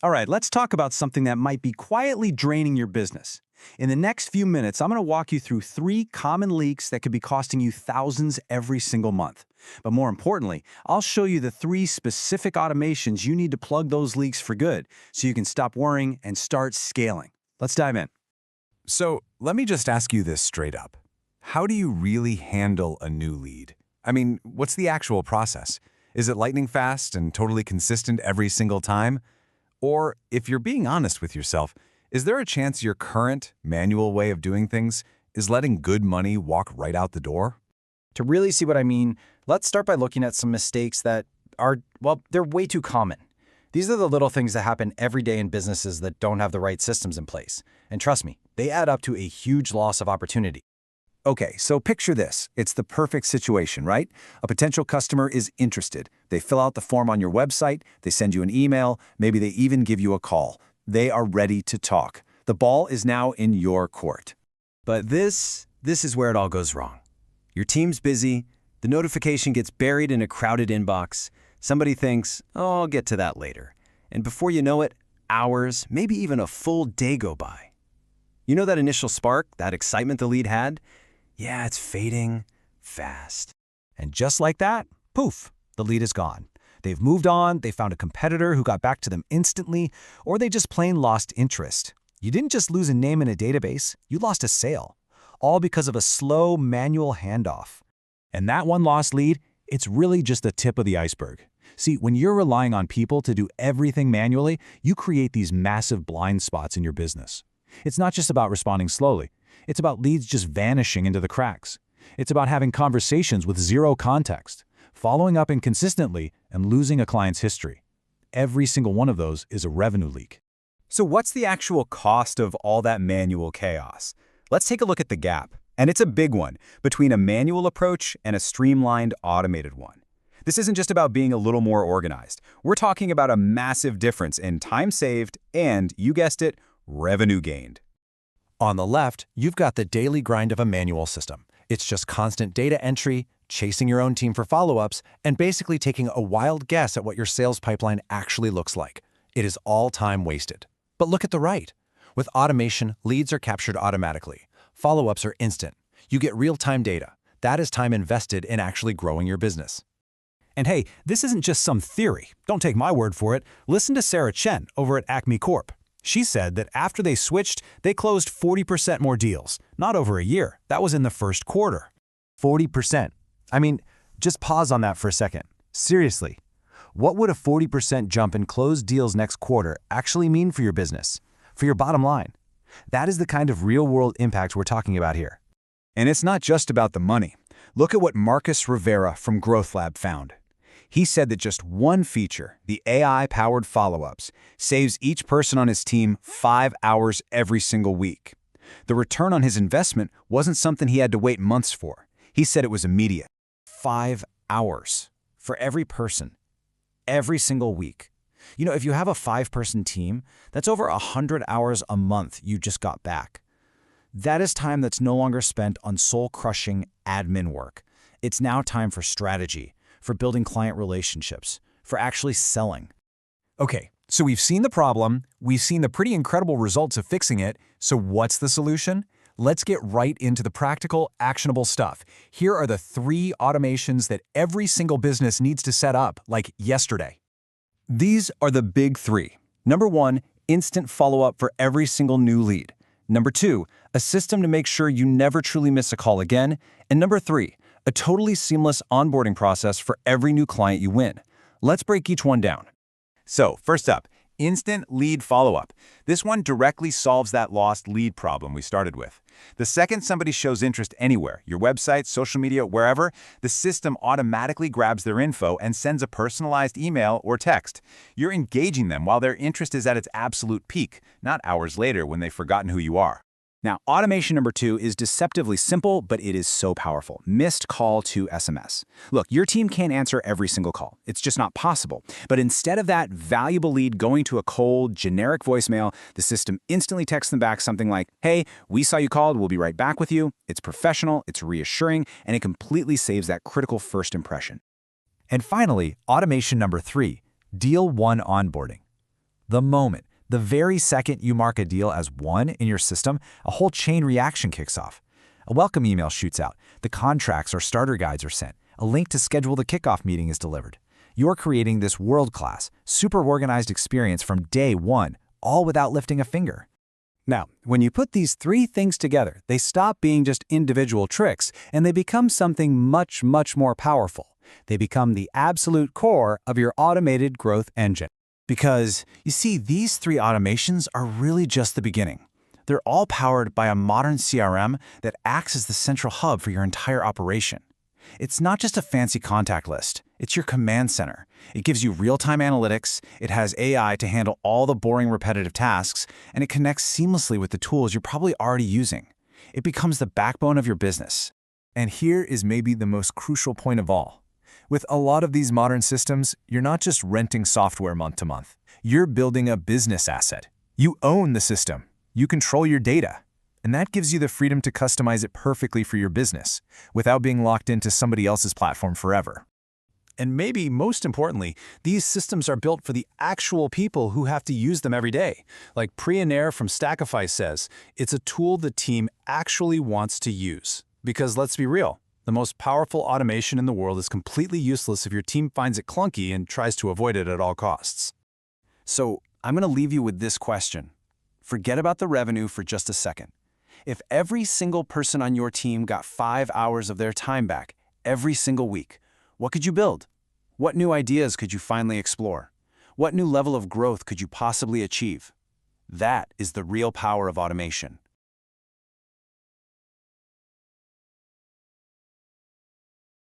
All right, let's talk about something that might be quietly draining your business. In the next few minutes, I'm going to walk you through 3 common leaks that could be costing you thousands every single month. But more importantly, I'll show you the 3 specific automations you need to plug those leaks for good so you can stop worrying and start scaling. Let's dive in. So let me just ask you this straight up. How do you really handle a new lead? I mean, what's the actual process? Is it lightning fast and totally consistent every single time? Or, if you're being honest with yourself, is there a chance your current manual way of doing things is letting good money walk right out the door? To really see what I mean, let's start by looking at some mistakes that are, well, they're way too common. These are the little things that happen every day in businesses that don't have the right systems in place. And trust me, they add up to a huge loss of opportunity. Okay, so picture this. It's the perfect situation, right? A potential customer is interested. They fill out the form on your website, they send you an email, maybe they even give you a call. They are ready to talk. The ball is now in your court. But this is where it all goes wrong. Your team's busy, the notification gets buried in a crowded inbox, somebody thinks, oh, I'll get to that later. And before you know it, hours, maybe even a full day go by. You know that initial spark, that excitement the lead had? Yeah, it's fading fast. And just like that, poof, the lead is gone. They've moved on, they found a competitor who got back to them instantly, or they just plain lost interest. You didn't just lose a name in a database, you lost a sale. All because of a slow manual handoff. And that one lost lead, it's really just the tip of the iceberg. See, when you're relying on people to do everything manually, you create these massive blind spots in your business. It's not just about responding slowly. It's about leads just vanishing into the cracks. It's about having conversations with zero context, following up inconsistently, and losing a client's history. Every single one of those is a revenue leak. So what's the actual cost of all that manual chaos? Let's take a look at the gap. And it's a big one between a manual approach and a streamlined automated one. This isn't just about being a little more organized. We're talking about a massive difference in time saved and, you guessed it, revenue gained. On the left, you've got the daily grind of a manual system. It's just constant data entry, chasing your own team for follow-ups, and basically taking a wild guess at what your sales pipeline actually looks like. It is all time wasted. But look at the right. With automation, leads are captured automatically. Follow-ups are instant. You get real-time data. That is time invested in actually growing your business. And hey, this isn't just some theory. Don't take my word for it. Listen to Sarah Chen over at Acme Corp. She said that after they switched, they closed 40% more deals. Not over a year. That was in the first quarter. 40%. I mean, just pause on that for a second. Seriously, what would a 40% jump in closed deals next quarter actually mean for your business, for your bottom line? That is the kind of real-world impact we're talking about here. And it's not just about the money. Look at what Marcus Rivera from Growth Lab found. He said that just one feature, the AI-powered follow-ups, saves each person on his team 5 hours every single week. The return on his investment wasn't something he had to wait months for. He said it was immediate. 5 hours for every person, every single week. You know, if you have a 5-person team, that's over 100 hours a month you just got back. That is time that's no longer spent on soul-crushing admin work. It's now time for strategy, for building client relationships, for actually selling. Okay, so we've seen the problem, we've seen the pretty incredible results of fixing it, so what's the solution? Let's get right into the practical, actionable stuff. Here are the 3 automations that every single business needs to set up, like yesterday. These are the big 3. Number 1, instant follow-up for every single new lead. Number 2, a system to make sure you never truly miss a call again. And number 3, a totally seamless onboarding process for every new client you win. Let's break each one down. So, first up, instant lead follow-up. This one directly solves that lost lead problem we started with. The second somebody shows interest anywhere, your website, social media, wherever, the system automatically grabs their info and sends a personalized email or text. You're engaging them while their interest is at its absolute peak, not hours later when they've forgotten who you are. Now, automation number 2 is deceptively simple, but it is so powerful. Missed call to SMS. Look, your team can't answer every single call. It's just not possible. But instead of that valuable lead going to a cold, generic voicemail, the system instantly texts them back something like, hey, we saw you called, we'll be right back with you. It's professional, it's reassuring, and it completely saves that critical first impression. And finally, automation number 3, Deal 1 onboarding. The very second you mark a deal as one in your system, a whole chain reaction kicks off. A welcome email shoots out, the contracts or starter guides are sent, a link to schedule the kickoff meeting is delivered. You're creating this world-class, super organized experience from day one, all without lifting a finger. Now, when you put these three things together, they stop being just individual tricks and they become something much, much more powerful. They become the absolute core of your automated growth engine. Because, you see, these three automations are really just the beginning. They're all powered by a modern CRM that acts as the central hub for your entire operation. It's not just a fancy contact list. It's your command center. It gives you real-time analytics, it has AI to handle all the boring repetitive tasks, and it connects seamlessly with the tools you're probably already using. It becomes the backbone of your business. And here is maybe the most crucial point of all. With a lot of these modern systems, you're not just renting software month to month. You're building a business asset. You own the system. You control your data. And that gives you the freedom to customize it perfectly for your business, without being locked into somebody else's platform forever. And maybe most importantly, these systems are built for the actual people who have to use them every day. Like Priya from Stackify says, it's a tool the team actually wants to use. Because let's be real, the most powerful automation in the world is completely useless if your team finds it clunky and tries to avoid it at all costs. So I'm going to leave you with this question. Forget about the revenue for just a second. If every single person on your team got 5 hours of their time back every single week, what could you build? What new ideas could you finally explore? What new level of growth could you possibly achieve? That is the real power of automation.